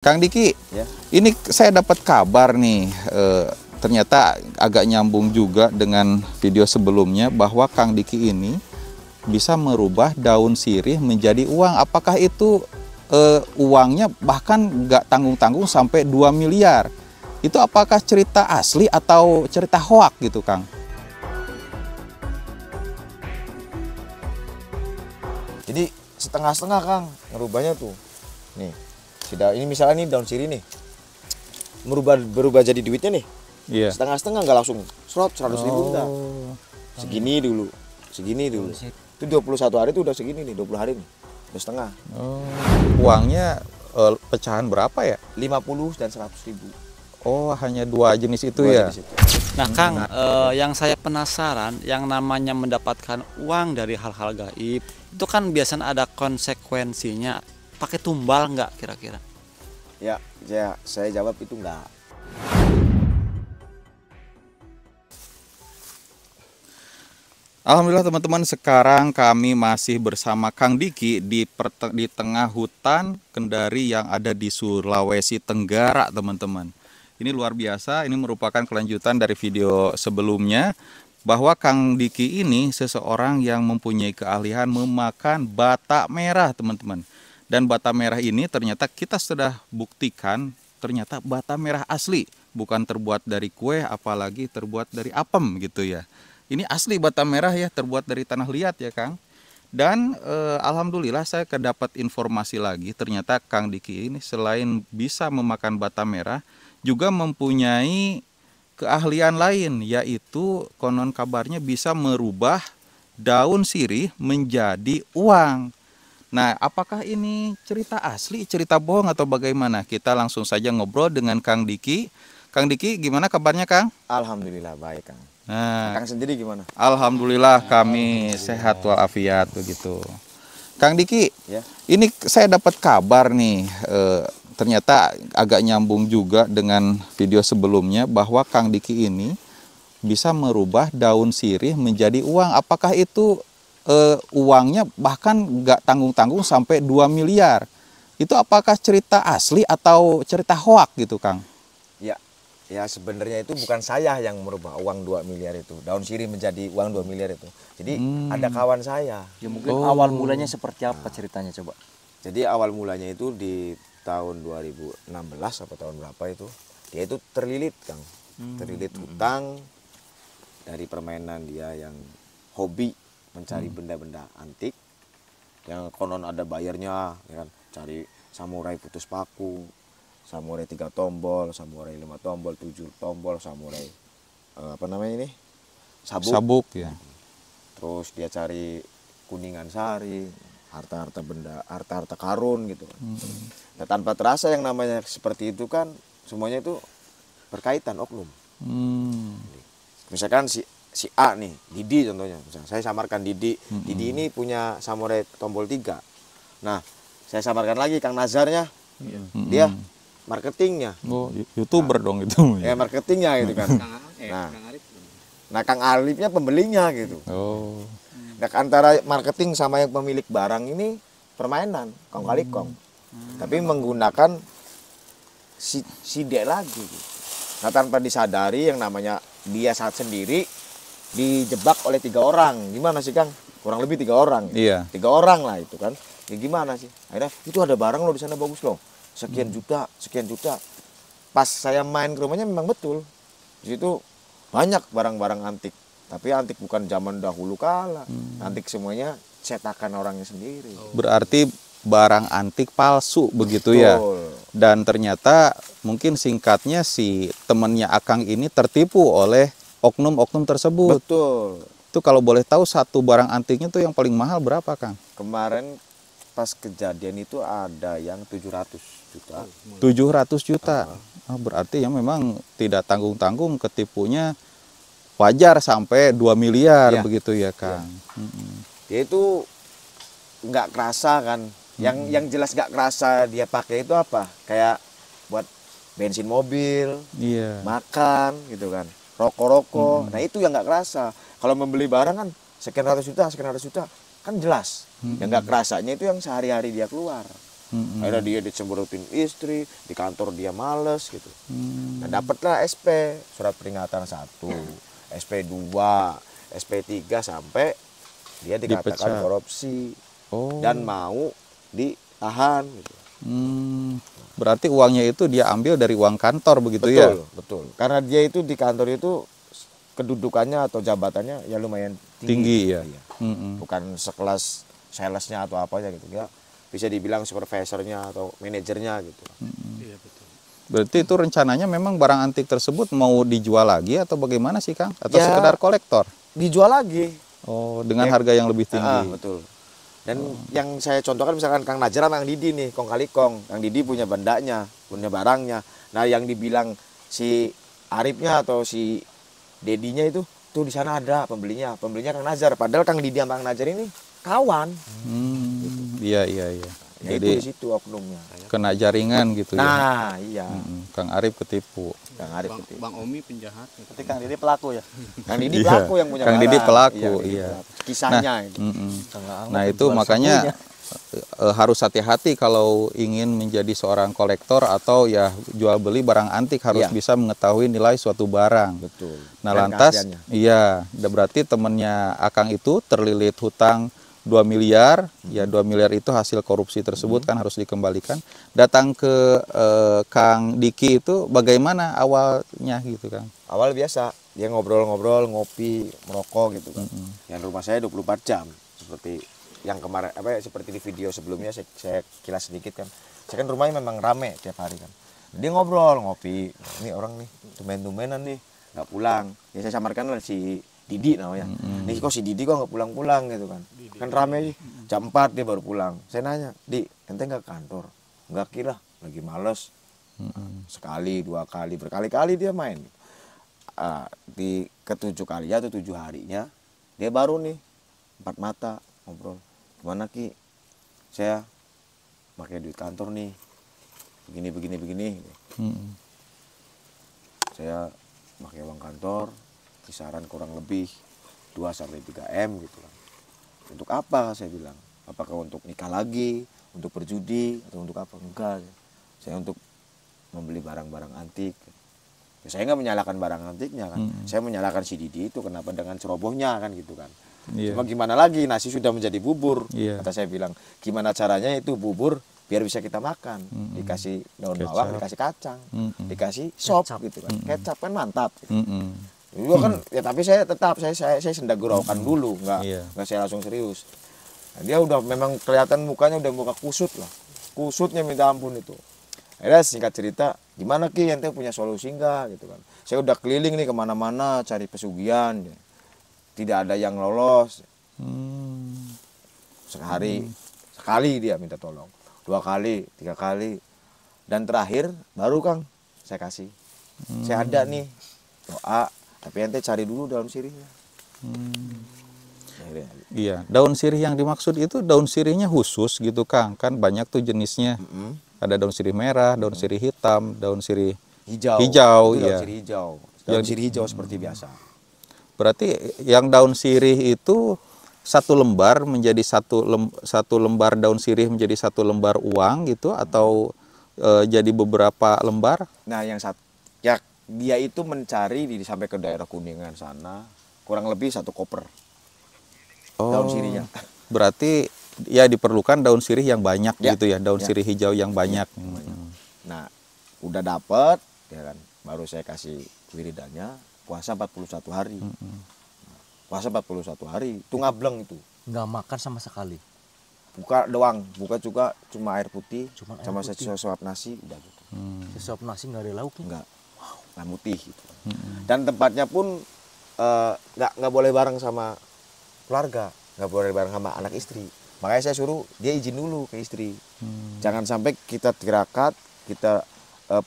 Kang Diki, Ya. ini saya dapat kabar nih, ternyata agak nyambung juga dengan video sebelumnya bahwa Kang Diki ini bisa merubah daun sirih menjadi uang. Apakah itu uangnya bahkan nggak tanggung-tanggung sampai 2 miliar? Itu apakah cerita asli atau cerita hoak gitu, Kang? Jadi setengah-setengah Kang ngerubahnya tuh. Nih, ini misalnya nih daun sirih nih. Berubah jadi duitnya nih. Iya. Setengah-setengah nggak langsung 100.000 enggak. Segini dulu. Segini dulu. Itu 21 hari tuh udah segini nih, 20 hari nih. Udah setengah. Uangnya pecahan berapa ya? 50 dan 100.000. Oh, hanya dua jenis itu Dua ya? jenis itu. Nah Kang, yang saya penasaran, yang namanya mendapatkan uang dari hal-hal gaib, itu kan biasanya ada konsekuensinya. Pakai tumbal nggak kira-kira? Ya, saya jawab itu enggak. Alhamdulillah teman-teman, sekarang kami masih bersama Kang Diki di tengah hutan Kendari yang ada di Sulawesi Tenggara, teman-teman. Ini luar biasa, ini merupakan kelanjutan dari video sebelumnya bahwa Kang Diki ini seseorang yang mempunyai keahlian memakan bata merah, teman-teman. Dan bata merah ini ternyata kita sudah buktikan ternyata bata merah asli, bukan terbuat dari kue apalagi terbuat dari apem gitu ya. Ini asli bata merah ya, terbuat dari tanah liat ya Kang. Dan alhamdulillah saya kedapat informasi lagi, ternyata Kang Diki ini selain bisa memakan bata merah, juga mempunyai keahlian lain, yaitu konon kabarnya bisa merubah daun sirih menjadi uang. Nah, apakah ini cerita asli, cerita bohong atau bagaimana? Kita langsung saja ngobrol dengan Kang Diki. Kang Diki, gimana kabarnya Kang? Alhamdulillah baik Kang. Nah, Kang sendiri gimana? alhamdulillah kami sehat walafiat begitu. Kang Diki, Ya. ini saya dapat kabar nih, ternyata agak nyambung juga dengan video sebelumnya bahwa Kang Diki ini bisa merubah daun sirih menjadi uang. Apakah itu uangnya bahkan nggak tanggung-tanggung sampai 2 miliar? Itu apakah cerita asli atau cerita hoak gitu, Kang? Ya sebenarnya itu bukan saya yang merubah uang 2 miliar itu. Daun sirih menjadi uang 2 miliar itu. Jadi ada kawan saya. Ya mungkin awal mulanya seperti apa ceritanya coba? Jadi awal mulanya itu di tahun 2016 atau tahun berapa itu. Dia itu terlilit Kang. Terlilit hutang dari permainan dia yang hobi mencari benda-benda antik. Yang konon ada bayarnya, ya kan. Cari samurai putus paku, samurai 3 tombol, samurai 5 tombol, 7 tombol, samurai apa namanya ini? Sabuk ya. Terus dia cari kuningan sari, harta-harta benda, harta-harta karun gitu kan. Nah, tanpa terasa yang namanya seperti itu kan semuanya itu berkaitan oknum. Misalkan si A nih, Didi contohnya. Misalnya, saya samarkan Didi. Didi ini punya samurai tombol 3. Nah, saya samarkan lagi Kang Nazarnya. Dia marketingnya. Oh, YouTuber dong itu. Ya marketingnya gitu kan. Nah, Kang Arifnya pembelinya gitu. Oh. Nah, antara marketing sama yang pemilik barang ini permainan, kong kali kong. Tapi menggunakan si D lagi. Gitu. Nah, tanpa disadari yang namanya dia saat sendiri dijebak oleh 3 orang. Gimana sih Kang? Kurang lebih 3 orang. Gitu. Iya. 3 orang lah itu kan. Ya gimana sih? Akhirnya itu ada barang lo di sana bagus loh. Sekian juta, sekian juta. Pas saya main ke rumahnya memang betul. Di situ banyak barang-barang antik. Tapi antik bukan zaman dahulu kala. Antik semuanya cetakan orangnya sendiri. Berarti barang antik palsu begitu ya. Dan ternyata mungkin singkatnya si temannya Akang ini tertipu oleh oknum-oknum tersebut. Betul. Itu kalau boleh tahu satu barang antiknya tuh yang paling mahal berapa, Kang? Kemarin pas kejadian itu ada yang 700 juta. 700 juta. Berarti ya memang tidak tanggung-tanggung, ketipunya wajar sampai 2 miliar Ya. begitu ya, Kang. Dia itu nggak kerasa kan. Yang jelas nggak kerasa dia pakai itu apa? Kayak buat bensin mobil, Iya. makan gitu kan. Rokok-rokok. Nah, itu yang nggak kerasa. Kalau membeli barang kan sekian ratus juta kan jelas. Yang nggak kerasanya itu yang sehari-hari dia keluar. Akhirnya dia dicemberutin istri, di kantor dia males gitu. Nah dapatlah SP, surat peringatan 1, SP 2, SP 3 sampai dia dikatakan Dipecat. korupsi Oh. dan mau ditahan gitu. Berarti uangnya itu dia ambil dari uang kantor begitu Betul, ya? betul. Karena dia itu di kantor itu kedudukannya atau jabatannya ya lumayan Tinggi ya. Iya. Mm-mm. Bukan sekelas salesnya atau apanya gitu ya. Bisa dibilang supervisornya atau manajernya gitu. Berarti itu rencananya memang barang antik tersebut mau dijual lagi atau bagaimana sih Kang? Atau Ya. sekedar kolektor? Dijual lagi. Oh, dengan Ya. harga yang lebih tinggi. Betul. Dan yang saya contohkan misalkan Kang Najjar sama Kang Didi nih, kong kali kong. Kang Didi punya bandanya, punya barangnya. Nah yang dibilang si Arifnya atau si Dedinya itu, tuh di sana ada pembelinya Kang Najjar. Padahal Kang Didi sama Kang Najjar ini kawan. Iya, iya, iya. Ya itu Jadi di situ oknumnya. kena jaringan gitu ya. Nah iya, Kang Arif ketipu. Kang Arif itu. Bang Omi penjahat. Berarti Kang Didi pelaku ya? Kang Didi Iya. pelaku yang punya Kang Didi barang. pelaku, Kang Didi iya. pelaku. Kisahnya itu. Kang Aang Nah itu penjual makanya sapunya. harus hati-hati kalau ingin menjadi seorang kolektor atau ya jual beli barang antik harus Iya. bisa mengetahui nilai suatu barang. Betul. Nah Dan lantas, keasliannya. iya, berarti temennya Akang itu terlilit hutang 2 miliar, ya 2 miliar itu hasil korupsi tersebut kan harus dikembalikan. Datang ke Kang Diki itu bagaimana awalnya gitu Kang? Awal biasa, dia ngobrol-ngobrol, ngopi, merokok gitu kan. Yang rumah saya 24 jam seperti yang kemarin seperti di video sebelumnya saya kilas sedikit kan. Saya kan rumahnya memang rame tiap hari kan. Dia ngobrol, ngopi. Ini orang nih tumben-tumbenan nih nggak pulang. Ya saya samarkan lah si Didi namanya. Nih kok si Didi kok nggak pulang-pulang gitu kan. Kan rame sih. Jam 4 dia baru pulang. Saya nanya, "Di, ente nggak ke kantor?" "Nggak kira, lagi males." Sekali, 2 kali, berkali-kali dia main. Di ke-7 kali atau 7 harinya dia baru nih 4 mata ngobrol. "Gimana Ki? Saya pakai duit kantor nih. Begini. Saya pakai uang kantor kisaran kurang lebih 2 sampai 3 M gitu kan. Untuk apa?" saya bilang. "Apakah untuk nikah lagi, untuk berjudi atau untuk apa?" "Enggak. Saya untuk membeli barang-barang antik." Ya, saya nggak menyalahkan barang antiknya kan. Saya menyalahkan si Didi itu kenapa dengan cerobohnya kan gitu kan. Iya. Cuma gimana lagi, nasi sudah menjadi bubur. Iya. Kata saya bilang, gimana caranya itu bubur biar bisa kita makan. Dikasih daun bawang, dikasih kacang, dikasih sop gitu kan. Kecap kan mantap. Gitu. Juga kan ya, tapi saya tetap saya sendak guraukan dulu, Iya. nggak saya langsung serius. Nah, dia udah memang kelihatan mukanya udah muka kusut lah. Kusutnya minta ampun itu. Akhirnya singkat cerita, "Gimana Ki, ente punya solusi enggak?" gitu kan. Saya udah keliling nih kemana-mana cari pesugihan. Tidak ada yang lolos. Sekali dia minta tolong. 2 kali, 3 kali. Dan terakhir baru Kang saya kasih. Saya ada nih doa, tapi ente cari dulu daun sirihnya. Akhirnya, Iya, daun sirih yang dimaksud itu daun sirihnya khusus gitu Kang, kan banyak tuh jenisnya. Ada daun sirih merah, daun sirih hitam, daun sirih hijau. Hijau, Itu iya. daun sirih hijau. Daun sirih hijau seperti biasa. Berarti yang daun sirih itu satu lembar menjadi satu lembar daun sirih menjadi satu lembar uang gitu atau jadi beberapa lembar? Nah, yang ya dia itu mencari sampai ke daerah Kuningan sana kurang lebih 1 koper daun sirihnya. Berarti ya diperlukan daun sirih yang banyak Ya, gitu ya, daun ya. sirih hijau yang banyak. Nah, udah dapet ya kan, baru saya kasih wiridannya puasa 41 hari. Puasa 41 hari, itu ngableng itu. Nggak makan sama sekali. Buka doang, buka juga cuma air putih, Cuma air sama putih. sesuap nasi udah gitu. Sesuap nasi nggak ada lauknya. Enggak. Nah, putih gitu. Dan tempatnya pun nggak boleh bareng sama keluarga, nggak boleh bareng sama anak istri. Makanya saya suruh dia izin dulu ke istri. Jangan sampai kita tirakat, kita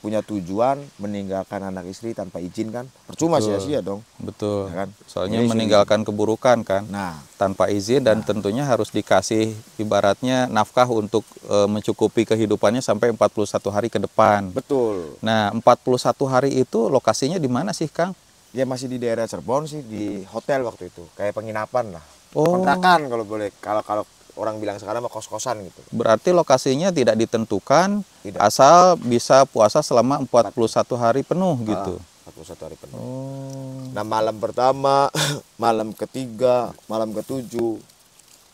punya tujuan meninggalkan anak istri tanpa izin kan, percuma Betul. sia-sia dong. Betul. Ya kan? Soalnya Ini meninggalkan keburukan kan. Nah, Tanpa izin dan tentunya harus dikasih ibaratnya nafkah untuk mencukupi kehidupannya sampai 41 hari ke depan. betul. Nah, 41 hari itu lokasinya di mana sih, Kang? Dia masih di daerah Cirebon sih, di hotel waktu itu, kayak penginapan lah. Oh. Kontrakan kalau boleh, kalau orang bilang sekarang mah kos-kosan gitu. Berarti lokasinya tidak ditentukan, Tidak. asal bisa puasa selama 41 hari penuh gitu. 41 hari penuh. Oh. Nah malam pertama, malam ketiga, malam ketujuh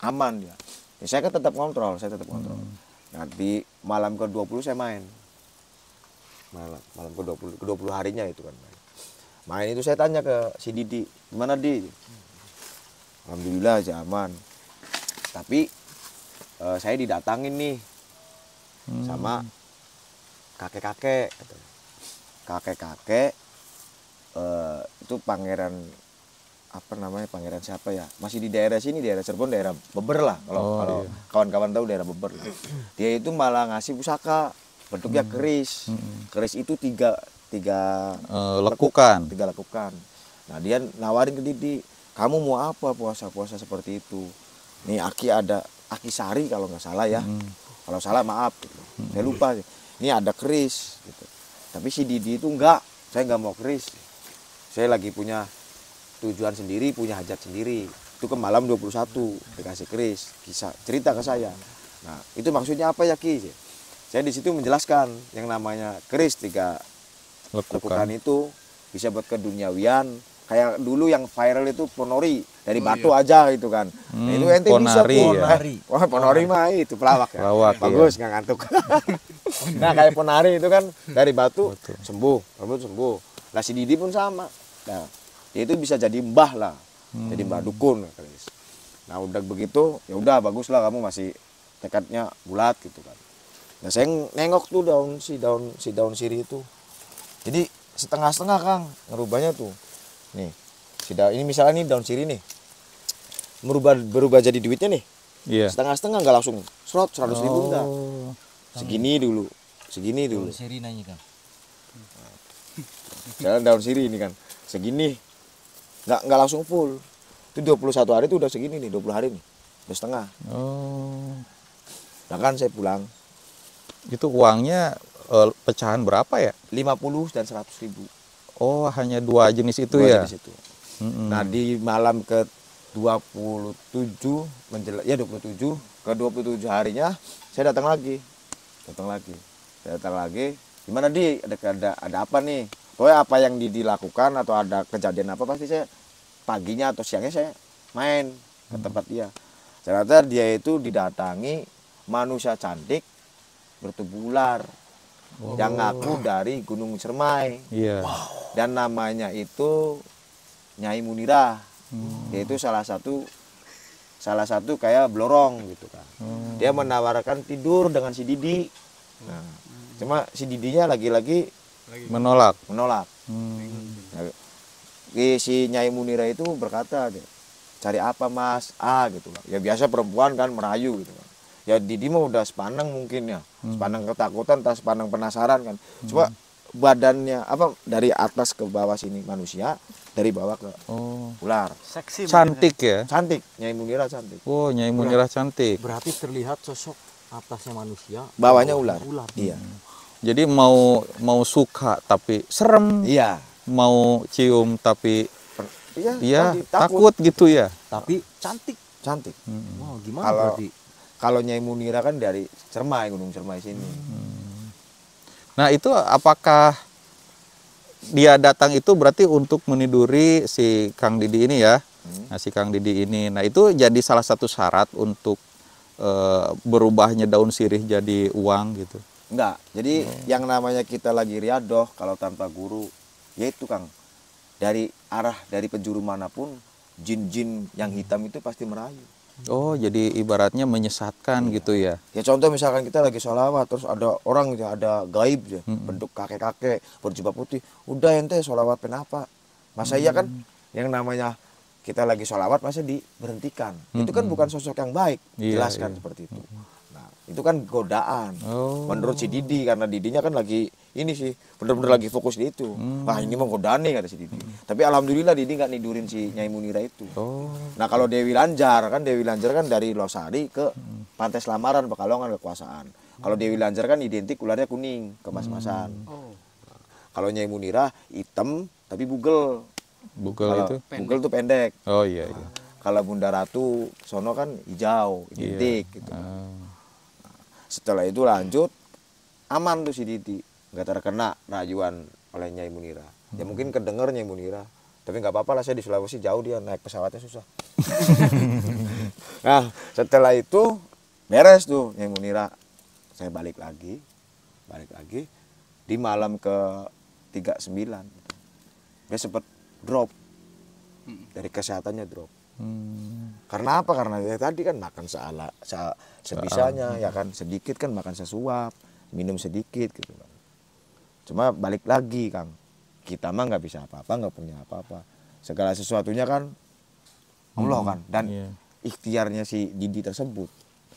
aman ya. Ya, saya kan tetap kontrol, Nanti malam ke-20 saya main. Malam ke-20 harinya itu kan main. Main itu saya tanya ke si Didi, gimana Di? Alhamdulillah aja aman. Tapi saya didatangin nih sama kakek-kakek. Kakek-kakek itu pangeran apa namanya, pangeran siapa ya, masih di daerah sini, daerah Cirebon, daerah Beber lah kalau kawan-kawan tahu daerah Beber lah. Dia itu malah ngasih pusaka bentuknya keris. Keris itu tiga Lekukan. lekukan. Nah dia nawarin ke Didi, kamu mau apa puasa seperti itu? Nih Aki Sari kalau nggak salah ya, kalau salah maaf gitu. Saya lupa, ini ada keris gitu. Tapi si Didi itu enggak, saya nggak mau keris, saya lagi punya tujuan sendiri, punya hajat sendiri. Itu ke malam 21 dikasih keris, kisah cerita ke saya. Nah itu maksudnya apa ya Ki? Saya di situ menjelaskan yang namanya keris 3 lekukan itu bisa buat keduniawian. Kayak dulu yang viral itu ponori dari batu aja gitu kan. Nah, itu ente bisa ponari ya. Wah ponori mah itu pelawak ya. Pelawak, bagus, nggak ngantuk. Nah kayak ponari itu kan dari batu sembuh. Nah si Didi pun sama. Nah dia itu bisa jadi mbah lah, jadi mbah dukun. Nah udah begitu, ya udah bagus lah, kamu masih tekadnya bulat gitu kan. Nah saya nengok tuh daun siri itu, jadi setengah-setengah Kang ngerubahnya tuh. Nih, ini misalnya nih daun siri nih, berubah jadi duitnya nih. Iya. Setengah-setengah nggak langsung 100.000 enggak. Segini dulu. Daun siri nanya Kang. Jalan daun siri ini kan, segini. Nggak langsung full. Itu 21 hari itu udah segini nih, 20 hari nih. Udah setengah. Oh. Nah kan saya pulang. Itu uangnya pecahan berapa ya? 50 dan 100.000. Oh, hanya 2 jenis itu Dua ya? jenis itu. Nah di malam ke 27 ya 27 ke 27 harinya saya datang lagi. Saya datang lagi. Gimana Di? Ada apa nih? Pokoknya apa yang dilakukan atau ada kejadian apa pasti saya paginya atau siangnya saya main ke tempat dia. Ternyata dia itu didatangi manusia cantik bertubuh ular yang ngaku dari Gunung Cermai. Iya. Dan namanya itu Nyai Munirah. Yaitu salah satu kayak blorong gitu kan. Dia menawarkan tidur dengan si Didi. Nah, cuma si Didinya lagi-lagi Menolak. Nah, si Nyai Munirah itu berkata, cari apa Mas? Gitu lah. Ya biasa perempuan kan merayu gitu kan. Ya Didi mah udah sepaneng mungkin ya, sepaneng ketakutan, tas sepaneng penasaran kan. Coba badannya apa dari atas ke bawah sini manusia, dari bawah ke ular. Seksi. Cantik ya? Cantik, Nyai Munirah cantik. Oh, Nyai Munirah cantik. Berarti terlihat sosok atasnya manusia, Bawahnya ular. Iya. Jadi mau suka tapi serem, Iya. mau cium tapi iya takut. takut gitu ya. Tapi cantik. Cantik. Wow, gimana berarti? Kalau Nyai Munirah kan dari Cermai, Gunung Cermai sini. Nah, itu apakah dia datang itu berarti untuk meniduri si Kang Didi ini ya? Nah, si Kang Didi ini. Nah, itu jadi salah satu syarat untuk berubahnya daun sirih jadi uang gitu. Enggak. Jadi yang namanya kita lagi riadoh kalau tanpa guru, yaitu Kang, dari penjuru manapun jin-jin yang hitam itu pasti merayu. Oh, jadi ibaratnya menyesatkan gitu ya. Ya contoh misalkan kita lagi sholawat terus ada orang ya, ada gaib ya, bentuk kakek-kakek berjubah putih, udah ente sholawat kenapa? Masa iya kan yang namanya kita lagi sholawat masa diberhentikan. Itu kan bukan sosok yang baik, jelaskan seperti itu. Nah, itu kan godaan. Menurut si Didi, karena Didinya kan lagi ini sih bener-bener lagi fokus di itu. Wah ini mah godaan nih kata si Didi. Tapi alhamdulillah Didi nggak nidurin si Nyai Munirah itu. Nah kalau Dewi Lanjar kan dari Losari ke Pantai Selamaran, Pekalongan kekuasaan. Kalau Dewi Lanjar kan identik ularnya kuning, kemas-masan. Kalau Nyai Munirah hitam tapi bugel. Bugel itu? Bugel tuh pendek. Oh iya. Kalau Bunda Ratu sono kan hijau, identik gitu. Setelah itu lanjut aman tuh si Didi, nggak terkena rayuan oleh Nyai Munira. Ya mungkin kedenger Nyai Munira, tapi nggak apa-apa lah, saya di Sulawesi jauh, dia naik pesawatnya susah. Nah setelah itu beres tuh Nyai Munira, saya balik lagi di malam ke 39 dia sempat drop, dari kesehatannya drop. Karena apa? Karena ya tadi kan makan sebisanya, ya kan, sedikit kan makan sesuap, minum sedikit gitu kan. Cuma balik lagi Kang, kita mah nggak bisa apa-apa, nggak punya apa-apa, segala sesuatunya kan Allah kan, dan ikhtiarnya si Didi tersebut.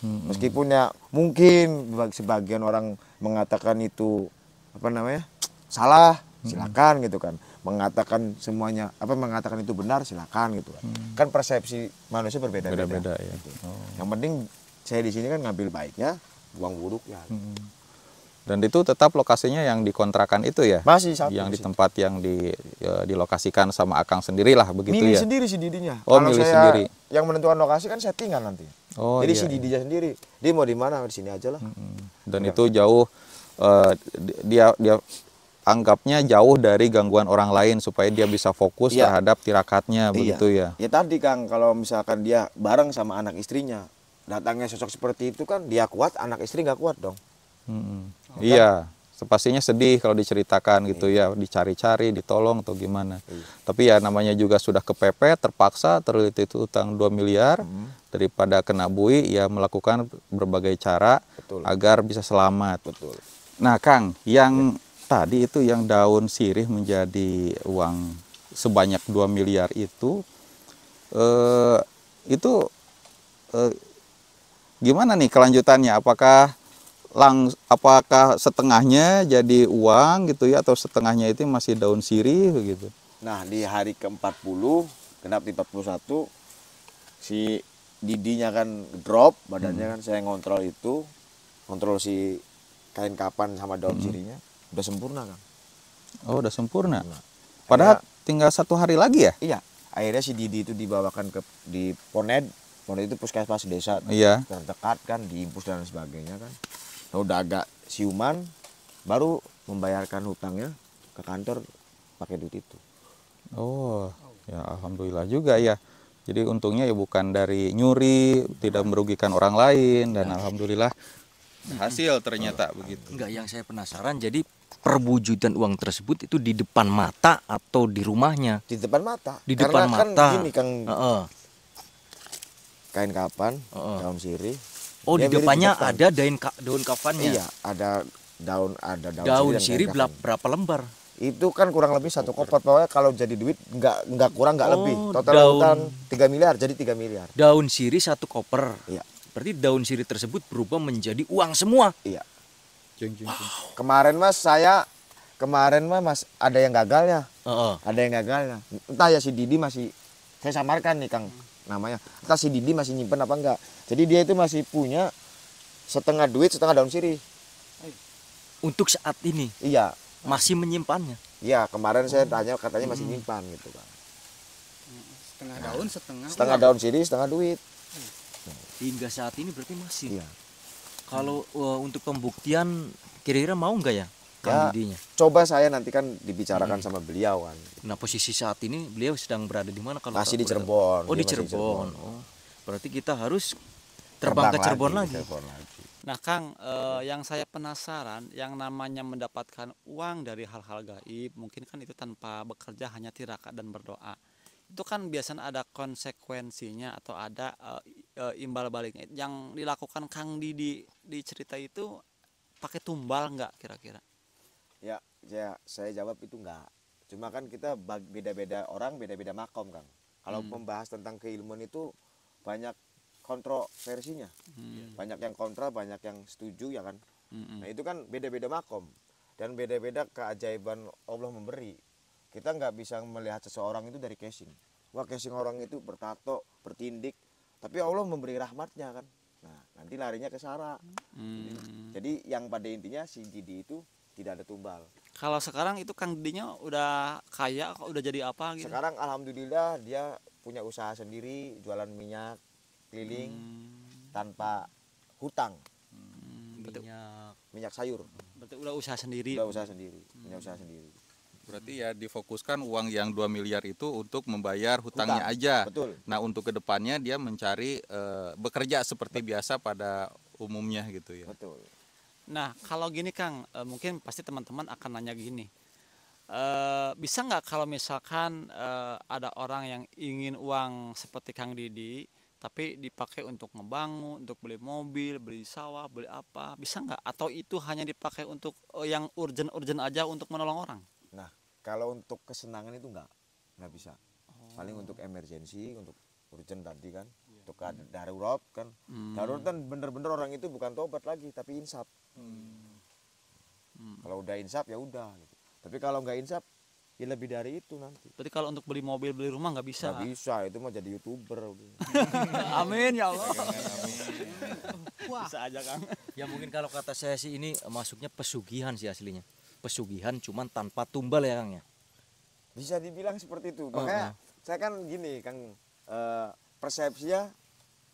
Meskipun ya mungkin sebagian orang mengatakan itu apa namanya salah, silakan gitu kan. Mengatakan semuanya mengatakan itu benar, silakan gitu kan. Kan persepsi manusia berbeda-beda ya. Gitu. Yang penting saya di sini kan ngambil baiknya, buang buruknya. Dan itu tetap lokasinya yang dikontrakan itu ya? Masih satu. Yang di tempat yang dilokasikan sama Akang sendirilah begitu milih ya? Sendiri si Didinya. Oh, kalau milih saya sendiri. Yang menentukan lokasi kan settingan nanti. Oh, jadi iya, si Didinya sendiri, dia mau di mana, di sini aja lah. Dan itu jauh, dia anggapnya jauh dari gangguan orang lain supaya dia bisa fokus terhadap tirakatnya begitu ya? Ya tadi Kang, kalau misalkan dia bareng sama anak istrinya, datangnya sosok seperti itu kan dia kuat, anak istri nggak kuat dong. Iya, pastinya sedih kalau diceritakan gitu ya, dicari-cari, ditolong atau gimana. Tapi ya namanya juga sudah kepepet, terpaksa, terlilit itu utang 2 miliar, daripada kena bui, ya melakukan berbagai cara agar bisa selamat. Betul. Nah Kang, yang tadi itu yang daun sirih menjadi uang sebanyak 2 miliar itu gimana nih kelanjutannya? Apakah setengahnya jadi uang gitu ya, atau setengahnya itu masih daun sirih begitu? Nah di hari ke-40, genap di 41, si Didinya kan drop badannya kan, saya ngontrol si kain kapan sama daun sirihnya, udah sempurna Kang. Oh udah sempurna. Padahal tinggal 1 hari lagi ya? Iya, akhirnya si Didi itu dibawakan di Poned itu puskesmas desa terdekat kan, diimpus dan sebagainya kan. Nah, udah agak siuman, baru membayarkan hutangnya ke kantor pakai duit itu. Oh, ya alhamdulillah juga ya. Jadi untungnya ya bukan dari nyuri, tidak merugikan orang lain, dan alhamdulillah hasil ternyata begitu. Enggak, yang saya penasaran, jadi perwujudan uang tersebut itu di depan mata atau di rumahnya? Di depan mata. Di depan mata. Kan gini Kang, kain kapan, daun sirih. Oh, di depannya ada daun kafannya. Iya, ada daun sirih berapa lembar? Itu kan kurang lebih 1 koper. Pokoknya kalau jadi duit nggak kurang, nggak lebih. Total utang 3 miliar, jadi 3 miliar. Daun sirih 1 koper. Iya. Berarti daun sirih tersebut berubah menjadi uang semua. Iya. Kemarin mas ada yang gagalnya. Ada yang gagalnya. Entah ya si Didi masih, saya samarkan nih Kang namanya, entah si Didi masih nyimpen apa enggak. Jadi dia itu masih punya setengah duit, setengah daun sirih. Untuk saat ini? Iya. Masih menyimpannya? Iya, kemarin saya tanya katanya masih nyimpan gitu kan. Setengah daun sirih, setengah duit. Hingga saat ini berarti masih? Iya. Kalau untuk pembuktian kira-kira mau enggak ya? Didinya? Coba saya nanti kan dibicarakan sama beliau kan. Nah posisi saat ini beliau sedang berada di mana? Kalau masih di Cirebon. Oh di Cirebon. Oh, berarti kita harus terbang ke Cirebon lagi. Nah Kang, yang saya penasaran, yang namanya mendapatkan uang dari hal-hal gaib, mungkin kan itu tanpa bekerja, hanya tirakat dan berdoa. Itu kan biasanya ada konsekuensinya atau ada imbal baliknya. Yang dilakukan Kang Didi di cerita itu pakai tumbal nggak kira-kira? Ya, saya jawab itu enggak. Cuma kan kita beda-beda orang, beda-beda makom Kang. Kalau membahas tentang keilmuan itu banyak kontroversinya. Banyak yang kontra, banyak yang setuju ya kan. Nah itu kan beda-beda makom. Dan beda-beda keajaiban Allah memberi. Kita nggak bisa melihat seseorang itu dari casing. Wah casing orang itu bertato, bertindik. Tapi Allah memberi rahmatnya kan. Nah nanti larinya ke Sarah. Jadi yang pada intinya si Didi itu tidak ada tumbal. Kalau sekarang itu Kang Didinya udah kaya, udah jadi apa gitu? Sekarang alhamdulillah dia punya usaha sendiri, jualan minyak keliling tanpa hutang, minyak sayur. Berarti udah usaha sendiri. Udah usaha sendiri, punya usaha sendiri. Berarti ya difokuskan uang yang 2 miliar itu untuk membayar hutangnya Hutang, aja. betul. Nah, untuk kedepannya dia mencari bekerja seperti biasa pada umumnya gitu ya. Betul. Nah, kalau gini Kang, mungkin pasti teman-teman akan nanya gini. Bisa nggak kalau misalkan ada orang yang ingin uang seperti Kang Didi, tapi dipakai untuk ngebangun, untuk beli mobil, beli sawah, beli apa, bisa nggak? Atau itu hanya dipakai untuk yang urgent-urgent aja untuk menolong orang? Nah, kalau untuk kesenangan itu nggak bisa. Paling untuk emergensi, untuk urgent tadi kan, untuk darurat kan. Darurat kan bener-bener orang itu bukan tobat lagi, tapi insaf. Kalau udah insaf ya udah. Gitu. Tapi kalau nggak insaf, ya lebih dari itu nanti. Berarti kalau untuk beli mobil, beli rumah nggak bisa? Nggak bisa, itu mah jadi YouTuber. Amin ya Allah. Bisa aja Kang. Ya mungkin kalau kata saya sih ini masuknya pesugihan sih aslinya. Pesugihan cuman tanpa tumbal ya Kang ya. Bisa dibilang seperti itu. Makanya saya kan gini Kang, persepsinya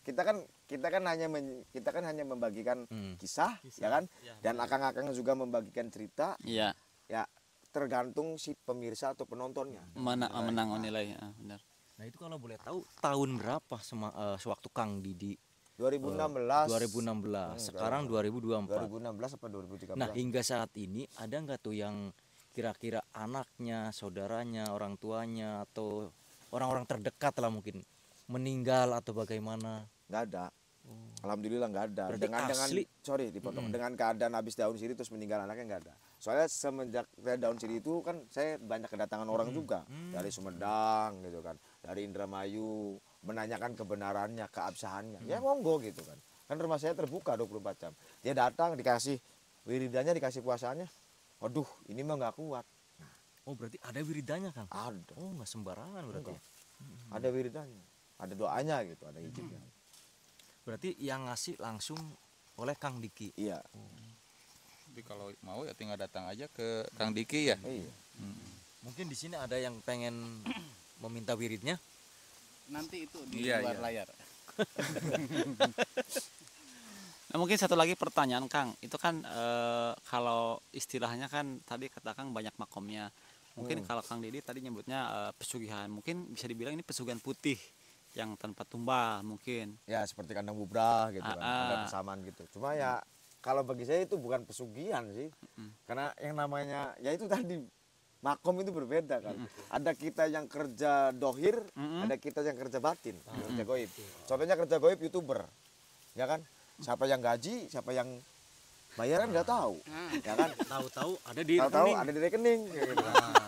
kita kan hanya membagikan kisah, ya kan, dan akang-akang juga membagikan cerita. Iya. Ya tergantung si pemirsa atau penontonnya. Menang nilai, benar. Nah itu kalau boleh tahu tahun berapa sewaktu Kang Didi 2016. 2016. Sekarang 2024. 2016 apa 2013? Nah hingga saat ini ada nggak tuh yang kira-kira anaknya, saudaranya, orang tuanya atau orang-orang terdekat lah mungkin meninggal atau bagaimana? Nggak ada. Alhamdulillah nggak ada. Berarti asli? Sorry dipotong. Dengan keadaan habis daun sirih terus meninggal anaknya nggak ada. Soalnya semenjak daun sirih itu kan saya banyak kedatangan orang juga dari Sumedang gitu kan, dari Indramayu menanyakan kebenarannya, keabsahannya. Ya monggo gitu kan. Kan rumah saya terbuka 24 jam. Dia datang dikasih wiridanya, dikasih puasanya. Waduh, ini mah nggak kuat. Oh berarti ada wiridanya Kang? Ada. Oh nggak sembarangan berarti. Enggak. Ada wiridanya, ada doanya gitu, ada izinnya. Berarti yang ngasih langsung oleh Kang Diki. Iya. Jadi kalau mau ya tinggal datang aja ke Kang Diki ya. Iya. Mungkin di sini ada yang pengen meminta wiridnya. Nanti itu di Iya, luar iya. layar. Nah, mungkin satu lagi pertanyaan Kang, itu kan kalau istilahnya kan tadi kata Kang banyak makomnya. Mungkin kalau Kang Didi tadi nyebutnya pesugihan, mungkin bisa dibilang ini pesugihan putih yang tanpa tumbal mungkin. Ya seperti kandang bubrah gitu kan, ada kesamaan gitu. Cuma ya kalau bagi saya itu bukan pesugihan sih, karena yang namanya ya itu tadi makom itu berbeda kan. Ada kita yang kerja dohir, ada kita yang kerja batin, kerja goib. Contohnya kerja goib YouTuber, ya kan? Siapa yang gaji, siapa yang bayaran nggak tahu, ya kan? Tahu-tahu ada di Tahu-tahu rekening. ada di rekening. Gitu.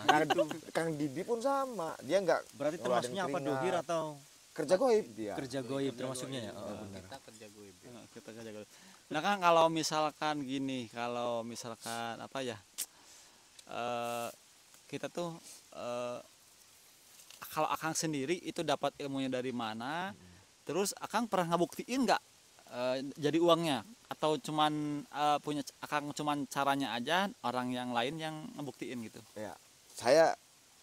Nah, Kang Didi pun sama, dia nggak Berarti ngeluarin termasuknya apa keringat. dohir atau Kerja goib dia. kerja goib termasuknya ya? Oh, benar. Kita kerja gue. Kita kerja goib. Nah Kang, kalau misalkan gini, kalau misalkan apa ya, kita tuh kalau Akang sendiri itu dapat ilmunya dari mana? Terus Akang pernah ngebuktiin nggak jadi uangnya? Atau cuman punya Akang cuman caranya aja, orang yang lain yang ngebuktiin gitu? Ya, saya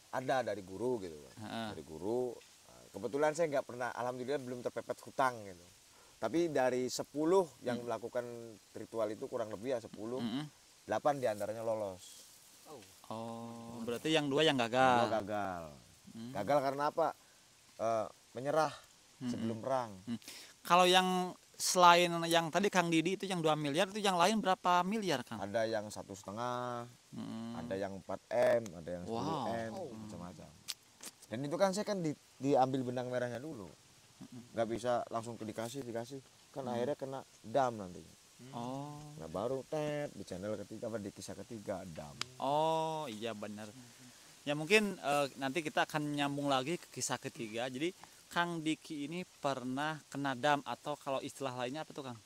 ada dari guru gitu kan. Heeh. Dari guru. Kebetulan saya nggak pernah, alhamdulillah belum terpepet hutang gitu. Tapi dari 10 yang melakukan ritual itu kurang lebih ya 10, 8 diantaranya lolos. Oh, berarti yang dua yang Dua gagal. gagal. Gagal karena apa? Menyerah sebelum perang. Kalau yang selain yang tadi Kang Didi itu yang 2 miliar, itu yang lain berapa miliar Kang? Ada yang 1,5, ada yang 4M, ada yang 10M, Wow. macam-macam. Dan itu kan saya kan diambil benang merahnya dulu, nggak bisa langsung dikasih kan akhirnya kena dam nantinya. Oh, Nah baru di channel ketiga apa di kisah ketiga dam. oh iya benar. Ya mungkin nanti kita akan nyambung lagi ke kisah ketiga. Jadi Kang Diki ini pernah kena dam atau kalau istilah lainnya apa tuh Kang?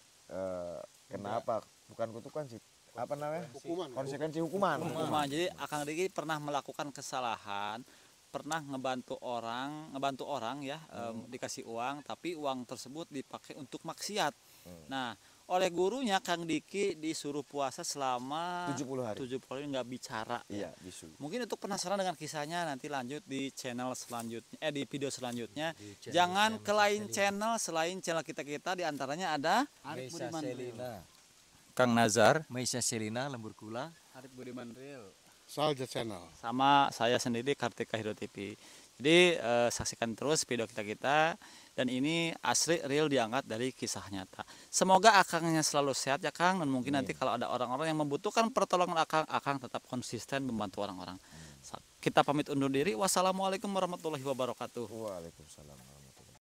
Kenapa? Bukan kutukan sih. Apa namanya? Konsekuensi hukuman. Hukuman. Jadi Kang Diki pernah melakukan kesalahan, pernah ngebantu orang ya, dikasih uang, tapi uang tersebut dipakai untuk maksiat. Nah, oleh gurunya Kang Diki disuruh puasa selama 70 hari. 70 hari nggak bicara. Iya, bisu. Mungkin untuk penasaran dengan kisahnya nanti lanjut di channel selanjutnya, di video selanjutnya. Jangan ke lain channel selain channel kita diantaranya ada Arif Meisa Budiman Real. Selina, Kang Nazar. Meisa Selina Lembur Kula. Arif Budiman Real. Salja Channel. sama saya sendiri Kartika Hiro TV. Jadi saksikan terus video kita dan ini asli real diangkat dari kisah nyata. Semoga akangnya selalu sehat ya Kang, dan mungkin nanti kalau ada orang-orang yang membutuhkan pertolongan akang tetap konsisten membantu orang-orang. Kita pamit undur diri. Wassalamualaikum warahmatullahi wabarakatuh. Waalaikumsalam.